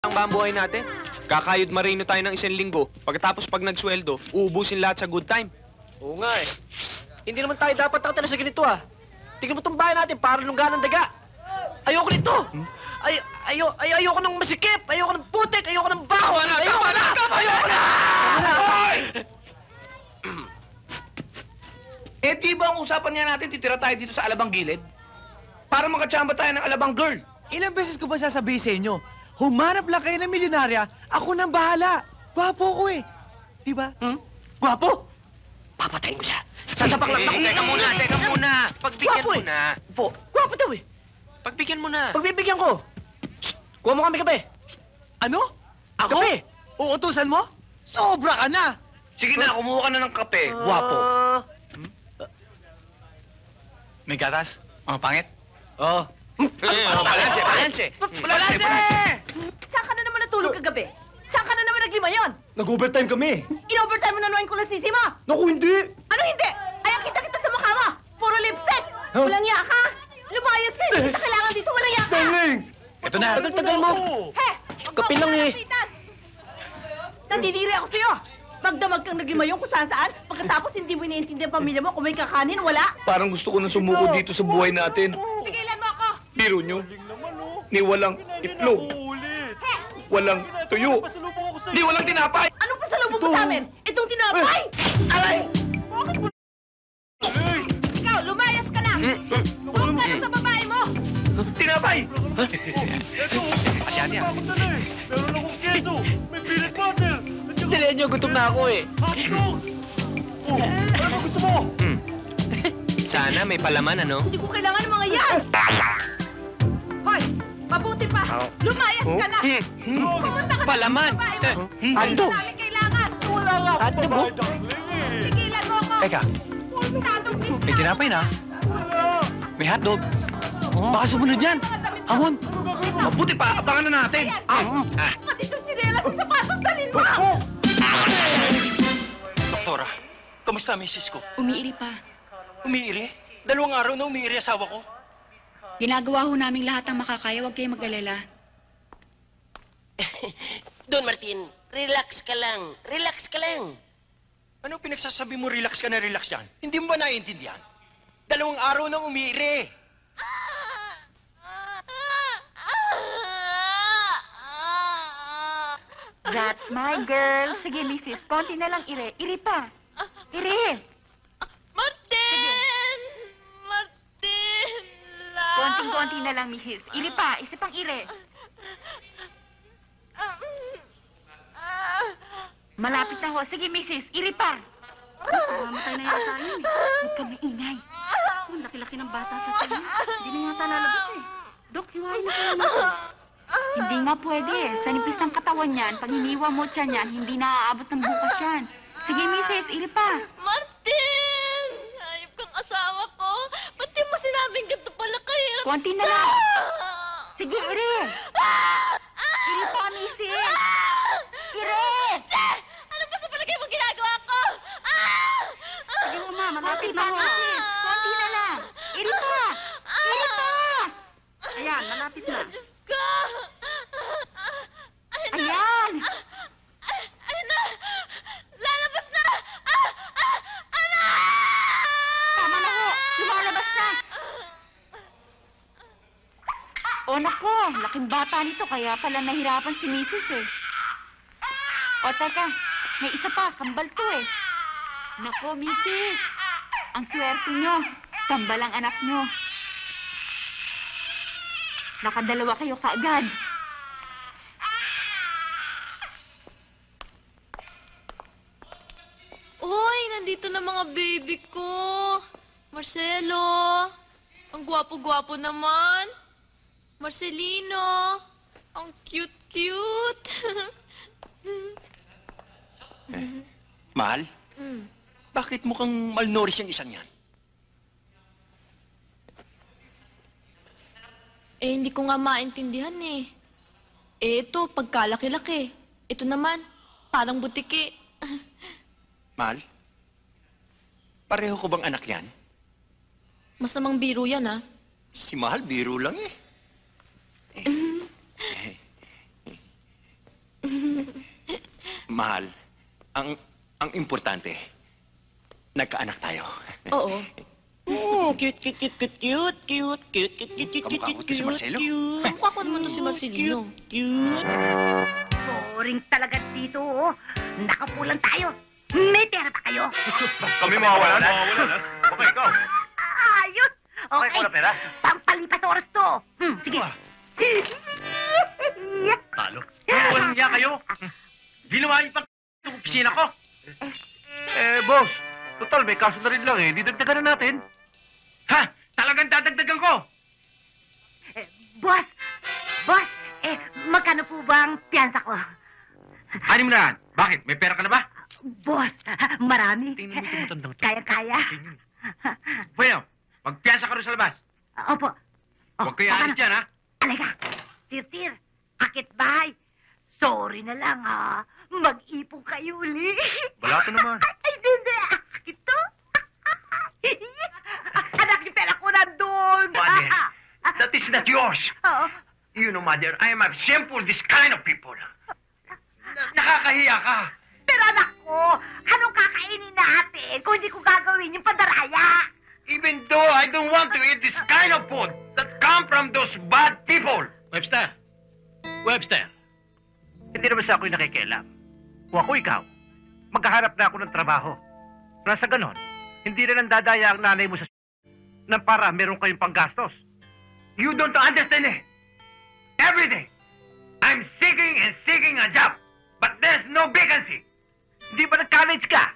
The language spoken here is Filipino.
ang ba ang buhay natin? Kakayod marino tayo ng 1 linggo. Pagkatapos pag nagsweldo, uubusin lahat sa good time. Oo nga eh. Hindi naman tayo dapat nakatala sa ganito ah. Tingnan mo itong bahay natin, para lunggan ng daga. Ayoko nito! Ayoko ng masikip! Ayoko ng putik! Ayoko ng baho! Ayoko na! Ayoko na! Eh, di ba ang usapan niya natin, titira tayo dito sa Alabang Gilid? Para makatsamba tayo ng Alabang Girl. Ilang beses ko ba sasabihin sa inyo, humanap lang kayo ng milyonarya, ako nang bahala. Gwapo ko eh. Di ba? Gwapo! Papatayin ko siya. Sasapak lang ako. Teka muna. Pagbigyan Gwapo mo eh. na. Gwapo daw eh. Pagbigyan mo na. Pagbibigyan ko. Shh! Kuha mo kami kape. Ano? Ako? Kape? Uutusan mo? Sobra ka na! Sige na, kumuha ka na ng kape. Gwapo. May gatas? Mga pangit? Oo. Balanse. Saan ka na naman natulog kagabi? Saan ka na naman naglima yon? Nag-overtime kami. In-overtime mo na naman ko lang sisi mo! Naku, hindi. Ano hindi? Ayaw kita sa mukha mo! Puro lipstick! Walang iya ka! Lumayas ka! Hindi kita kailangan dito! Walang iya ka! Ito na. Tagal-tagal mo. He! Kape lang eh. Nandidiri ako sa'yo! Magdamag kang naglima yung kung saan-saan, pagkatapos hindi mo iniintindi ang pamilya mo kung may kakanin, wala! Parang gusto ko nang sumuko dito sa buhay natin. Tigilan mo ako! Biro nyo, ni walang itlog, He! walang tuyo, ni walang tinapay. Anong pasalubong mo sa amin? Itong tinapay! Aray! Ikaw, lumayas ka na! Huwag ka na sa babae mo! Tinapay! Asyadya. Meron akong keso! May peanut butter! Dilihan niyo, gutom na ako eh. Hotdog! Oh, ano gusto mo? Sana may palaman, ano? Hindi ko kailangan ng mga yan! Hoy! Mabuti pa! Lumayas ka na! Pumunta ka na Palaman. sa babae mo! Hindi Hotdog. namin kailangan! Wala nga. Hotdog mo? Tigilan mo ako! Teka, Masyadong may pista! tinapay na. May hotdog. Baka sumunod yan. Hamon. Mabuti pa, abangan na natin. Pati itong sinelas sa sapatos, dalhin mo! Doktora, kamusta ang misis ko? Umiiri pa. Umiiri? 2 araw na umiiri asawa ko. Ginagawa ho namin lahat ang makakaya, huwag kayong mag-alala. Don Martin, relax ka lang. Relax ka lang. Ano pinagsasabi mo relax ka na relax yan? Hindi mo ba naiintindihan? 2 araw na umiiri. That's my girl. Sige, misis. Konti na lang ire. Iri pa. Iri. Martin! Martin! Lang! Konting-konti na lang, misis. Iri pa. Isa pang iri. Malapit na ho. Sige, misis. Iri pa. Mamatay na yata yun. Huwag kang maingay. Ang laki-laki ng bata sa tayo. Hindi na yata lalabas eh. Dok, hiwain na kayo natin. Hindi nga pwede eh. Sa nipis ng katawan niyan, pag hiniwa mo siya niyan, hindi na aabot ng bukas yan. Sige, misis. Iri pa. Martin! Hayop kang asawa ko. Ba't di mo sinabing ganito pala kahirap? Konti na lang. Sige, iri. Iri pa, misis. Iri! Ano ba sa palagay mo ginagawa ko? Sige, mama. Malapit na ho. Misis. Konti na lang. Iri pa. Iri pa. Ayan, malapit na. Diyos ko! Ayan. Ayun na! Lalabas na! Tama na ho. Lumalabas na. O, nako. Laking bata nito. Kaya pala nahirapan si misis eh. O, teka. May isa pa. Kambal to eh. Nako, misis. Ang swerte nyo. Kambal ang anak nyo. Nakadalawa kayo kaagad. Uy, nandito na mga baby ko. Marcelo, ang gwapo-gwapo naman. Marcelino, ang cute-cute. Mahal? Bakit mukhang malnourished yung isang yan? Eh, hindi ko nga maintindihan eh. Eh, ito, pagkalaki-laki. Ito naman, parang butiki. Mahal? Pareho ko bang anak yan? Masamang biro yan, ah. Si Mahal, biro lang eh. Mahal, ang importante, nagkaanak tayo. Oo. Kamukha ko to si Marcelo. Kamukha ko naman to si Marcelino. Boring talaga dito, oh. Nakapulang tayo. May pera ba kayo? Kami mawawalan. Okay, ikaw. Ayos! Okay, pera. pampalipas oras to. Sige. Talo. Walang niya kayo. Ginawa niyo pang opisina ko. Boss. Total, may kaso na rin lang eh. Didagdagan na natin. Ha? Talagang dadagdagan ko? Boss! Boss! Magkano po ba ang piyansa ko? Ano mo na? Bakit? May pera ka na ba? Boss, marami. Tingnan mo ito, matandang to. Kaya-kaya. Bueno, magpiyansa ka rin sa labas. Opo. Huwag kayo alis dyan, ha? Alaga, tir-tir, akit bahay. Sorry na lang, ha. Mag-ipon kayo uli. Wala ka naman. Ay, hindi. Akit to. Anak, yung pera ko nandun. Mother, that is not yours. Oo. You know, Mother, I am ashamed for this kind of people. Nakakahiya ka. Pero anak ko, anong kakainin natin kung hindi ko gagawin yung pandaraya? Even though I don't want to eat this kind of food that come from those bad people. Webster! Webster! Hindi naman sa ako'y nakikialam. Kung ako ikaw, maghahanap na ako ng trabaho. Nasa ganon, hindi na nang dadaya ang nanay mo sa nang para meron kayong panggastos. You don't understand it. Every day, I'm seeking and seeking a job, but there's no vacancy. Hindi ba nag-college ka?